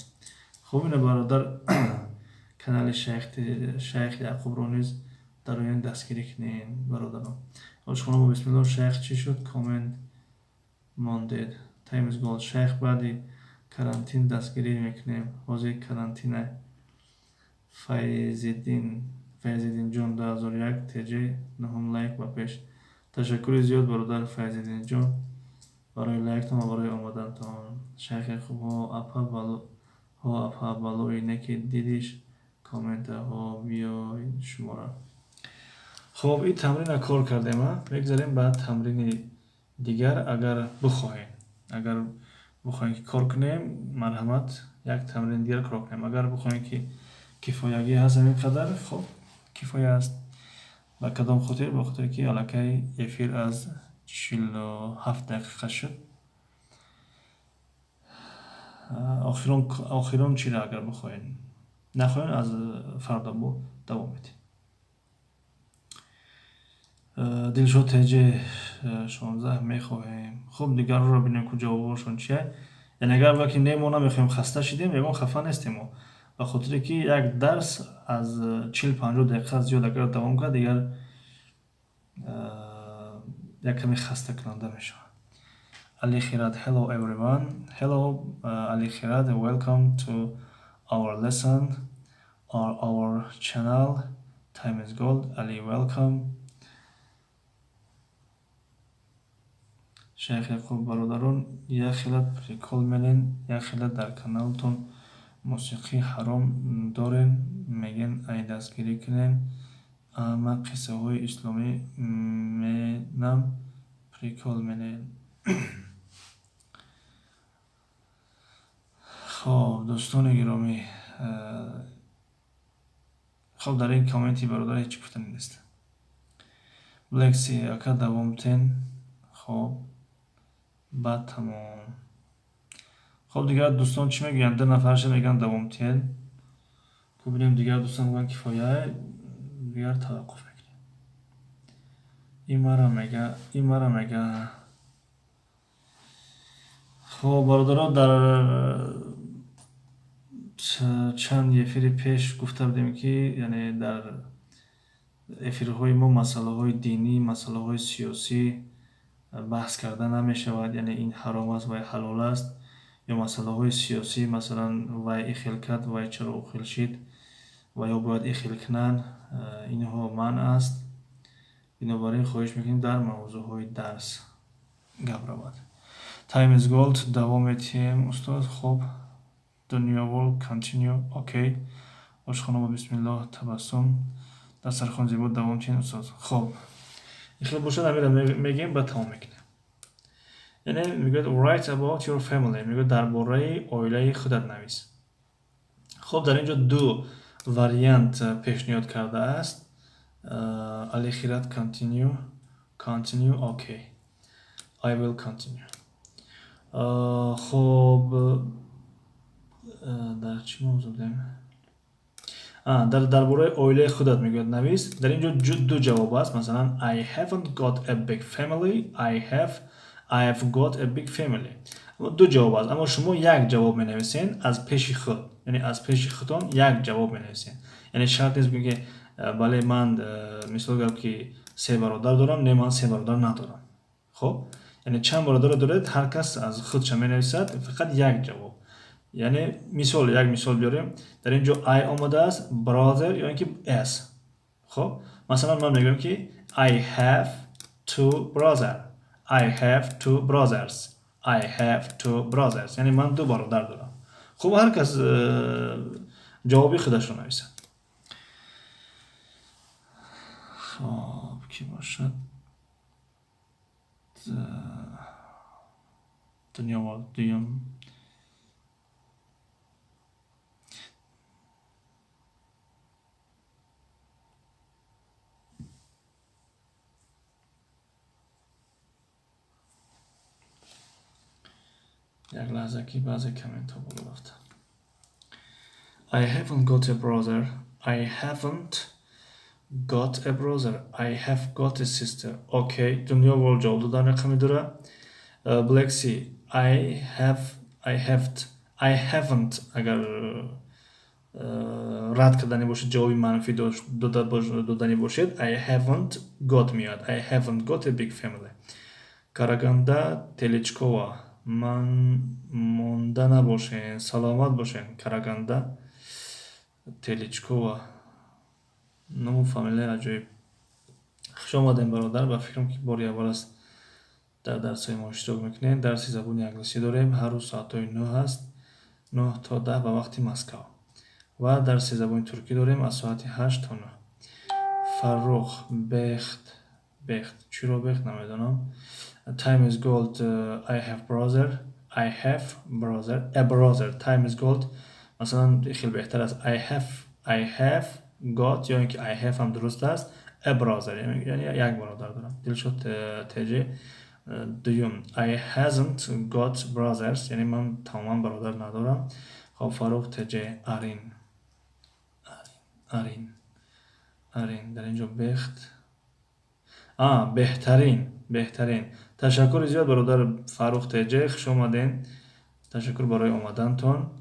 хуб ина бародар канали шайх яқубро низ дароен дастгирӣ кунед бародарон. ошхона бо бисмиллоҳ. шайх чӣ шуд? коммент мондед. Time is gold. шайх баъди карантин дастгирӣ мекунем. ҳозир карантина. файзиддинҷон 2001 тж 9 лайк ба пеш. ташаккури зиёд бародар файзиддинҷон барои лайктон ва барои омадантон. шайх яқуб ҳо апа балои неки дидиш комментаҳо биёй шумора. хуб ин тамрина кор кардем. мегзарем ба тамрини дигар. агар бихоем ки кор кунем, марҳамат, як тамрини дигар кор кунем. агар бихоем ки кифоягӣ ҳаст ҳамин қадар, хуб кифоя аст. ба кадом хотир? ба хотире ки аллакай эфир аз 47 дақиқа шуд. охирон чира агар бихоен. нахоҳен аз фарда давом медем. дилшод тж 16 мехоҳем. хуб дигарро бинем ку ҷавобошон чия. яъне агар ваки немо намехоҳем хаста шидем, ягон хафа нестем. ба хотире ки як дарс аз 40-50 дақиқа зиёд агар давом кард, дигар як каме хаста кунанда мешавад. Ali Khirad, hello everyone. Hello Ali Khirad, welcome to our lesson or our channel. Time is gold. Ali, welcome. Shaykh Yaqub бародарон, як хелат прикол менен, як хелат дар каналтон мусиқӣ ҳаром дорен, мегӯен ай дастгирӣ кунен, ама қиссаҳои исломӣ менам прикол менен. خب دوستان گرامی، خب در این کامنتی برادر هیچ گفتنی نیست. بلکسی اکا دوام تن. خب بعد تمام. خب دیگر دوستان چی میگن؟ در نفرش میگن دوام تن. خب ببینیم دیگر دوستان میگن کفایه، دیگر توقف میکنیم. این مرا میگه. خب برادران در چند ефири пеш гуфта будем ки яъне дар эфирҳои мо масъалаҳои динӣ, масъалаҳои сиёсӣ баҳс карда намешавад. яъне ин ҳаром аст вай ҳалол аст, ё масъалаҳои сиёсӣ, масалан вай ихел кард, вай чаро ухел шид, ва ё бояд ихел кунанд, инҳо манъ аст. бинобар ин хоҳиш мекунем дар мавзӯъҳои дарс гап равад. Time is gold. давом метиҳем устод. хуб Dunya world continue. Okay. ошхона ба бисмиллоҳ табассум. дастархон зебо давом тиҳем устод. хуб ихел бошад амира мегем ба тамом мекунем. яъне мегӯяд write about your family. мегӯяд дар бораи оилаи худат навис. хуб дар инҷо ду вариант пешниҳод кардааст. Ali Khirad continue. Okay. I will continue. خب дар чӣ мавзӯъ будем? дар бораи оилаи худат мегӯяд навис. дар инҷо ду ҷавоб аст. масалан I haven't got a big family. I have I have got a big family. دو جواب است اما شما یک جواب می نویسین از پیش خود، یعنی از پیش خودتون یک جواب می نویسین. یعنی شرط نیست بگید بله من مثال گرم که 3 برادر دارم، نه من 3 برادر ندارم. خب یعنی چند برادر دارید، هر کس از خودش می نویسد فقط یک جواب. یعنی یک مثال بیاریم. در اینجا I آمده است، brother یا اینکه S. خب مثلا من میگم که I have two brothers. I have two brothers. I have two brothers. یعنی من 2 برادر دارم. خب هر کس جوابی خودش رو نویسد. خب کی باشد؟ دنیا و دویم. یک لحظه که بعضی کامنت ها بالا رفته. I haven't got a brother. I haven't got a brother. I have got a sister. Okay. دنیا ورل جواب دادن رقمی داره. Black Sea. I haven't اگر رد کردنی باشید، جوابی منفی دادنی باشید I haven't got میاد. I haven't got a big family. Караганда Теличкова. من مونده نباشین، سلامت باشین. Караганда Теличкова. نمو فامیلی عجیب. خوش آمدین برادر. با فکرم که باری اول است در درس های ما اشتراک میکنین. درسی زبان انگلیسی داریم. هر روز ساعت 9 هست، 9 تا 10 به وقت مسکو. و درسی زبان ترکی داریم از ساعت 8 تا 9. فرخ بخت چی رو بخت نمیدونم. Time is gold. I have brother. A brother. Time is gold. مثلا خیلی بهتر است I have got یا اینکه I have هم درست است. A brother یعنی یک برادر دارم. دل شد تجه. دوم I hasn't got brothers یعنی من تمام برادر ندارم. خب فاروق تجه آرین در اینجا بخت بهترین. تشکر زیاد برادر فاروق تجه. خوش آمدین. تشکر برای آمدنتان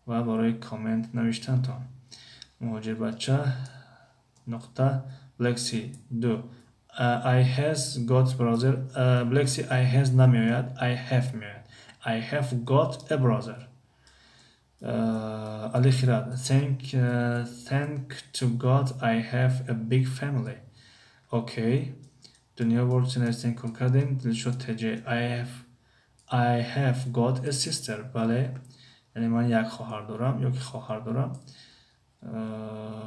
و برای کامنت نوشتنتان. مهاجر بچه نقطه بلکسی 2 I has got brother. بلکسی I has نمیاید، I have میاید. I have got a brother. علی خیرات thank to God I have a big family. Okay. دنیا ورد سنرستین کل کردیم. دلشد تجه I have got a sister. بله یعنی من یک خواهر دارم یا که خواهر دارم.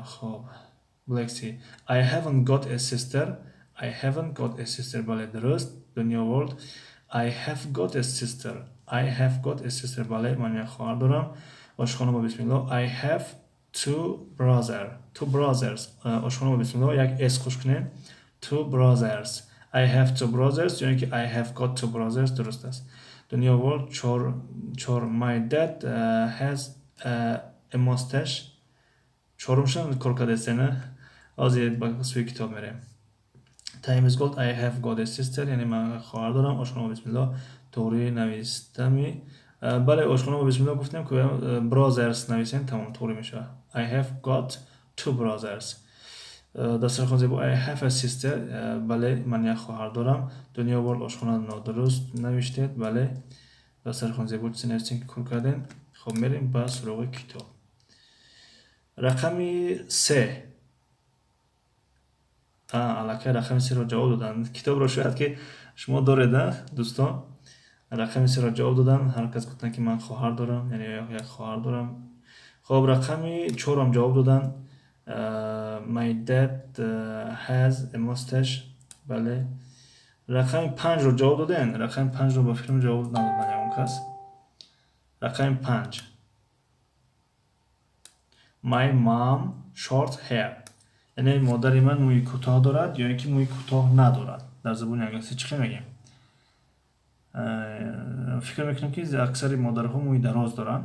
خب بلکسی I haven't got a sister. بله درست. دنیا ورد I have got a sister. بله من یک خواهر دارم. آشخانه با بسم الله. I have two brothers. آشخانه با بسم الله یک اس خوش کنین. Two brothers. I have two brothers یعنی که I have got two brothers درست است. دنیا ورد چور my dad has a mustache. چهارمشان کار کرده سنه آزید با سوی کتاب میریم. Time is gold. I have got a sister یعنی من خواهر دارم. آشخانه با بسم الله طوری نویستمی. بله آشخانه با بسم الله گفتیم که brothers نویسین تمام طوری میشه. I have got two brothers. دسترخوان زیبا I have a sister. بله من یک خواهر دارم. دنیا ورد آشخانه نادرست نوشتید. بله دسترخوان زیبا چیزی نوشتین که کل کردین. خب میریم با سراغ کتاب. رقمی 3 علاقه رقم 3 رو جواب دادن. کتاب رو شاید که شما دارید دوستان. رقم 3 رو جواب دادن. هر کس گفتن که من خواهر دارم یعنی یک خواهر دارم. خب رقم 4 هم جواب دادن. My dad has a mustache. بله. رقم 5 رو جواب دادن. رقم 5 رو با فیلم جواب ندادن اون کس. رقم 5 My mom short hair. یعنی مادر من موی کوتاه دارد یا اینکه موی کوتاه ندارد. در زبان انگلیسی چی میگیم؟ فکر میکنم که اکثر مادرها موی دراز دارن.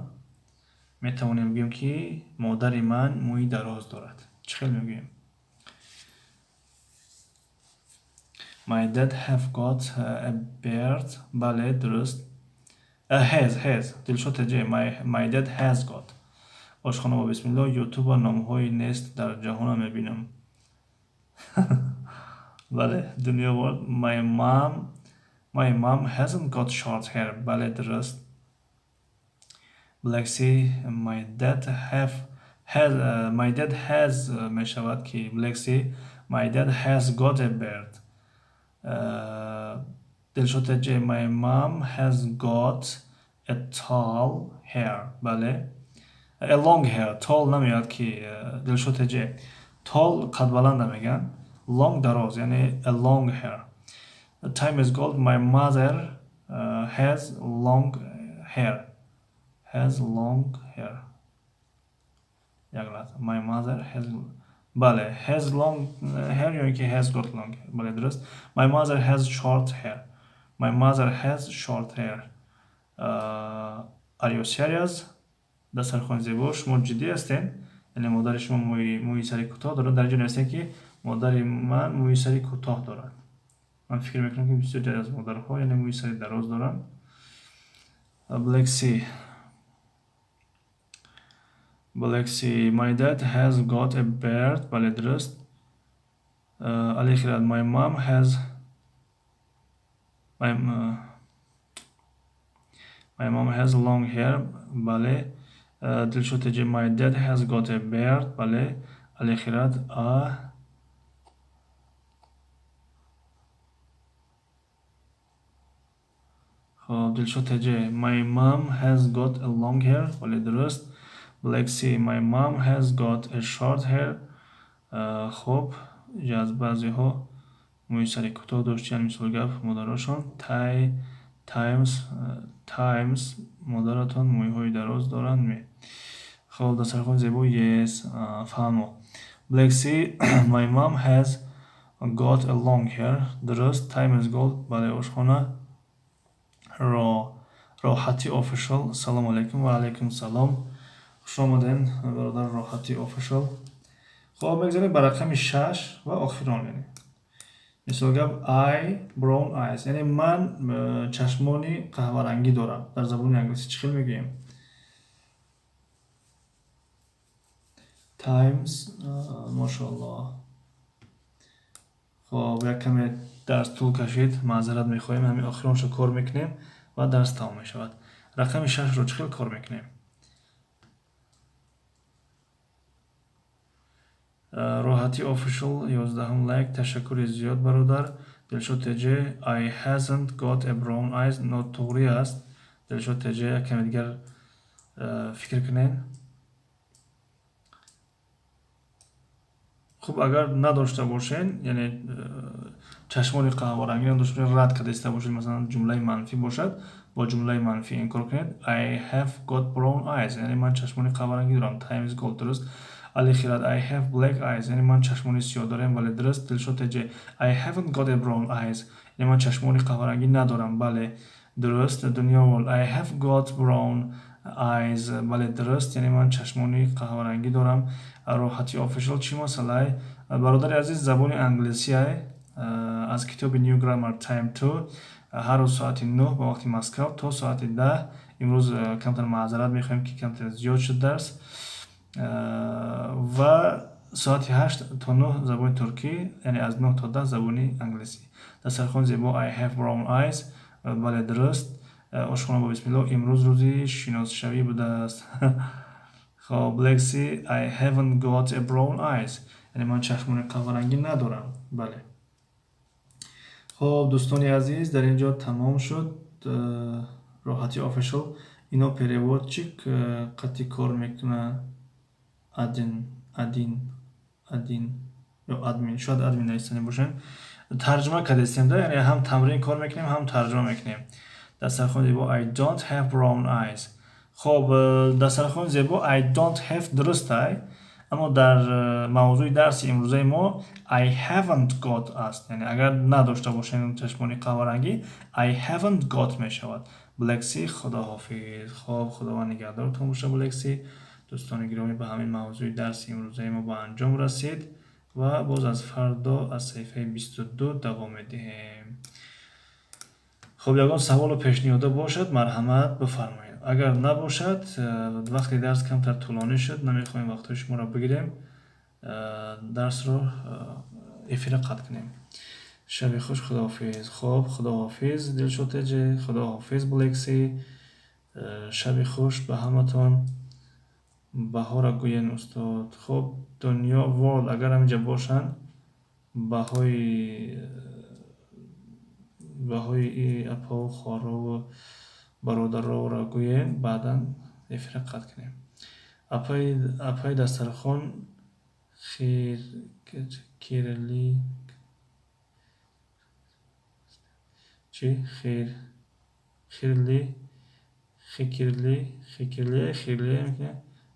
میتوانیم بگیم که مادر من موی دراز دارد. چی میگیم؟ My dad have got a beard. بله درست. has دلشو تجه. My dad has got. آشخانه با بسم الله یوتیوب و نامهای نست در جهان میبینم. بله دنیا ورد. My mom hasn't got short hair. بله درست. Black Sea. My dad has میشود که Black Sea. My dad has got a beard. دلشو تجه. My mom has got a tall hair. بله. A long hair. Tall نمیاد که دلشو تجه. Tall قد بلند میگن. Long دراز یعنی a long hair. Time is gold. My mother has long hair. Has long hair. یک لحظه. My mother has. بله has long hair یعنی که has got long hair. بله درست. My mother has short hair. My mother has short hair. Are you serious? دستر خون زیبا شما جدی هستین؟ یعنی مادر شما موی سری کوتاه دارد، در جای هستین که مادر من موی سری کوتاه دارد. من فکر میکنم که بسیاری از مادرها یعنی موی سری دراز دارن. Black Sea. My dad has got a beard. بله درست. علی خیرات. My mom has long hair. بله. دلشو تجه. My dad has got a beard. بله. علی خیرات. خب دلشو تجه. My mom has got a long hair. بله درست. Black Sea. My mom has got a short hair. خب از بعضی ها موی سری کوتاه داشتن مثل گفت مادراشون. times مادراتون موی های دراز دارن می. خب دسترخوان زیبا. yes فهمو. Black Sea. My mom has got a long hair. درست. time is gold. بله آشخانه. راحتی official. سلام علیکم. و علیکم سلام. خوش آمدین برادر راحتی official. خب بگذاریم بر رقم 6 و آخران یعنی مثل گفت I brown eyes یعنی من چشمانی قهوه رنگی دارم. در زبان انگلیسی چی خیلی میگیم؟ times. ماشاءالله. خب یک کمی درس طول کشید، معذرت میخواهیم. همین آخرانشو کار میکنیم و درس تمام میشود. رقم 6 رو چی خیلی کار میکنیم؟ راحتی official 11 لایک. تشکر زیاد برادر. دلشو تجه. I hasn't got a brown eyes. نوتوری است. دلشو تجه. کمی دیگر فکر کنین. خب اگر نداشته باشین یعنی چشمان قهوه رنگی نداشته باشین رد کرده باشین مثلا جمله منفی باشد با جمله منفی این کار کنید. I have got brown eyes یعنی من چشمان قهوه رنگی دارم. time is gold. درست. علی خیرات. I have black eyes یعنی من چشمان سیاه دارم. بله درست. دلشو تجه. I haven't got a brown eyes یعنی من چشمان قهوه رنگی ندارم. بله درست. دنیا ورد. I have got brown eyes. بله درست یعنی من چشمانی قهوه رنگی دارم. راحتی official چی مسئله؟ برادر عزیز زبان انگلیسی از کتاب نیو گرامر تایم 2 هر روز ساعت 9 با وقت مسکو تا ساعت 10. امروز کمتر معذرت میخوایم که کمتر زیاد شد درس و ساعت 8 تا 9 زبان ترکی یعنی از 9 تا 10 زبان انگلیسی. دسترخوان زیبا. I have brown eyes. بله درست. آشخانه با بسم الله. امروز روزی شناسشوی بوده است. خب Black Sea. I haven't got a brown eyes یعنی من چشمان قهوه رنگی ندارم. بله. خب دوستانی عزیز در اینجا تمام شد راحتی official. اینو پریوودچیک قطعی کار میکنه. ادین یا ادمین. شاید ادمین نیستنی باشن. ترجمه کردیم ده یعنی هم تمرین کار میکنیم هم ترجمه میکنیم. دسترخوان زیبا. I don't have brown eyes. خب دسترخوان زیبا I don't have درسته اما در موضوع درس امروزه ما I haven't got است یعنی اگر نداشته باشین چشمانی قهوه رنگی I haven't got میشود. Black Sea. خدا حافظ. خب خداوند نگهدارتون باشه Black Sea. دوستان گرامی به همین موضوع درس امروزه ما با انجام رسید. و باز از فردا از صفحه 22 دوام میدهیم. خب یگان سوال و پیشنهاد باشد مرحمت بفرمایید. اگر نباشد وقتی درس کمتر طولانی شد نمیخوایم وقت شما را بگیریم، درس رو افیر قطع کنیم. شب خوش، خداحافظ. خب خداحافظ دلشوتجی، خداحافظ بلکسی. شب خوش به همتون. بهار گوین استاد. خب دنیا ورلد اگر همینجا باشن بهای ای اپا و خوارا و برادر را گوین بعدا افیر قطع کنیم. اپای دسترخان خیر کیرلی چی؟ خیرلی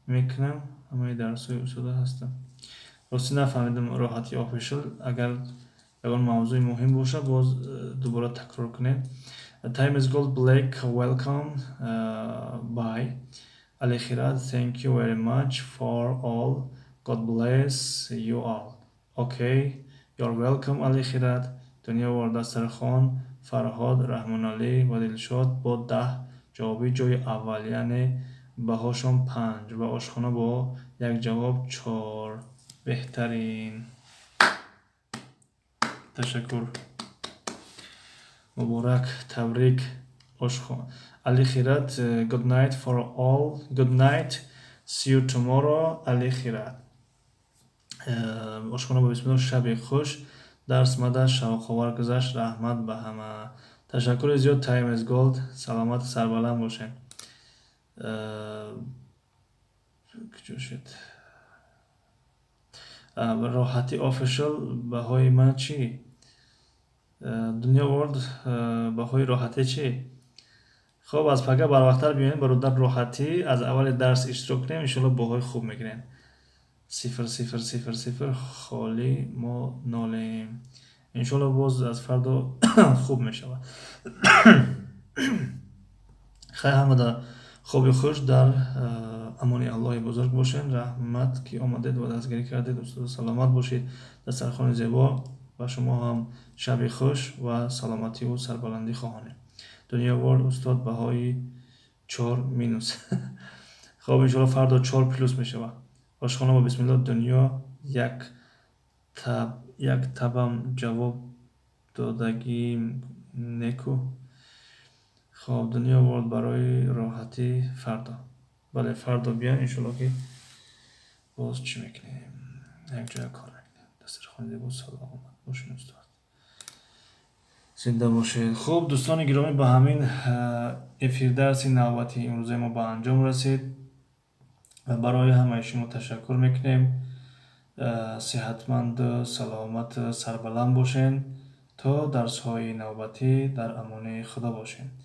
میکنم همه درس های اصوله هستم. راستی نفهمیدم راحتی آفیشل اگر موضوع مهم باشه باز دوباره تکرار کنید. Time is gold black. Welcome. Bye. Ali Khirad, thank you very much for all. God bless you all. Okay, you're welcome Ali Khirad. دنیا وردسترخان، فرهاد، رحمان علی و دلشاد با 10 جوابی جای اول، یعنی بهاشون 5 و آشخانه با یک جواب 4. بهترین. تشکر. مبارک. تبریک. آشخانه. Ali Khirad, good night for all. Good night. See you tomorrow. Ali Khirad. آشخانه با بسم الله. شب خوش. درس مده شوق‌آور گذشت. رحمت به همه. تشکر زیاد. تایم از گولد. سلامت سربلند باشین. کجا شد؟ راحتی آفیشل بهای من چی؟ دنیا ورد بهای راحتی چی؟ خب از پگه بر وقتر بیاین برادر راحتی از اول درس اشتراک کنیم انشالله بهای خوب میگیرین. 0 خالی ما نالیم. انشالله باز از فردا خوب میشود. خیلی همه خوبی خوش در امانی الله بزرگ باشین. رحمت که آمدید و دستگیری کردید. استاد سلامت باشید. دسترخوان زیبا و شما هم شب خوش و سلامتی و سربلندی خواهانه. دنیا ورد استاد بهای 4 مینوس. خب انشالله فردا 4 پلوس میشه. آشخانه با بسم الله. دنیا یک تبم جواب دادگی نکو. خب دنیا ورد برای راحتی فردا. بله فردا بیان انشالله که باز چی میکنیم یک جای کار میکنیم. دسترخوان زیبا سلامت باشین استاد. زنده باشید. خب دوستان گرامی با همین افیر درسی نوبتی امروزه ما به انجام رسید و برای همه شما تشکر میکنیم. صحتمند سلامت سربلند باشین تا درس های نوبتی در امان خدا باشین.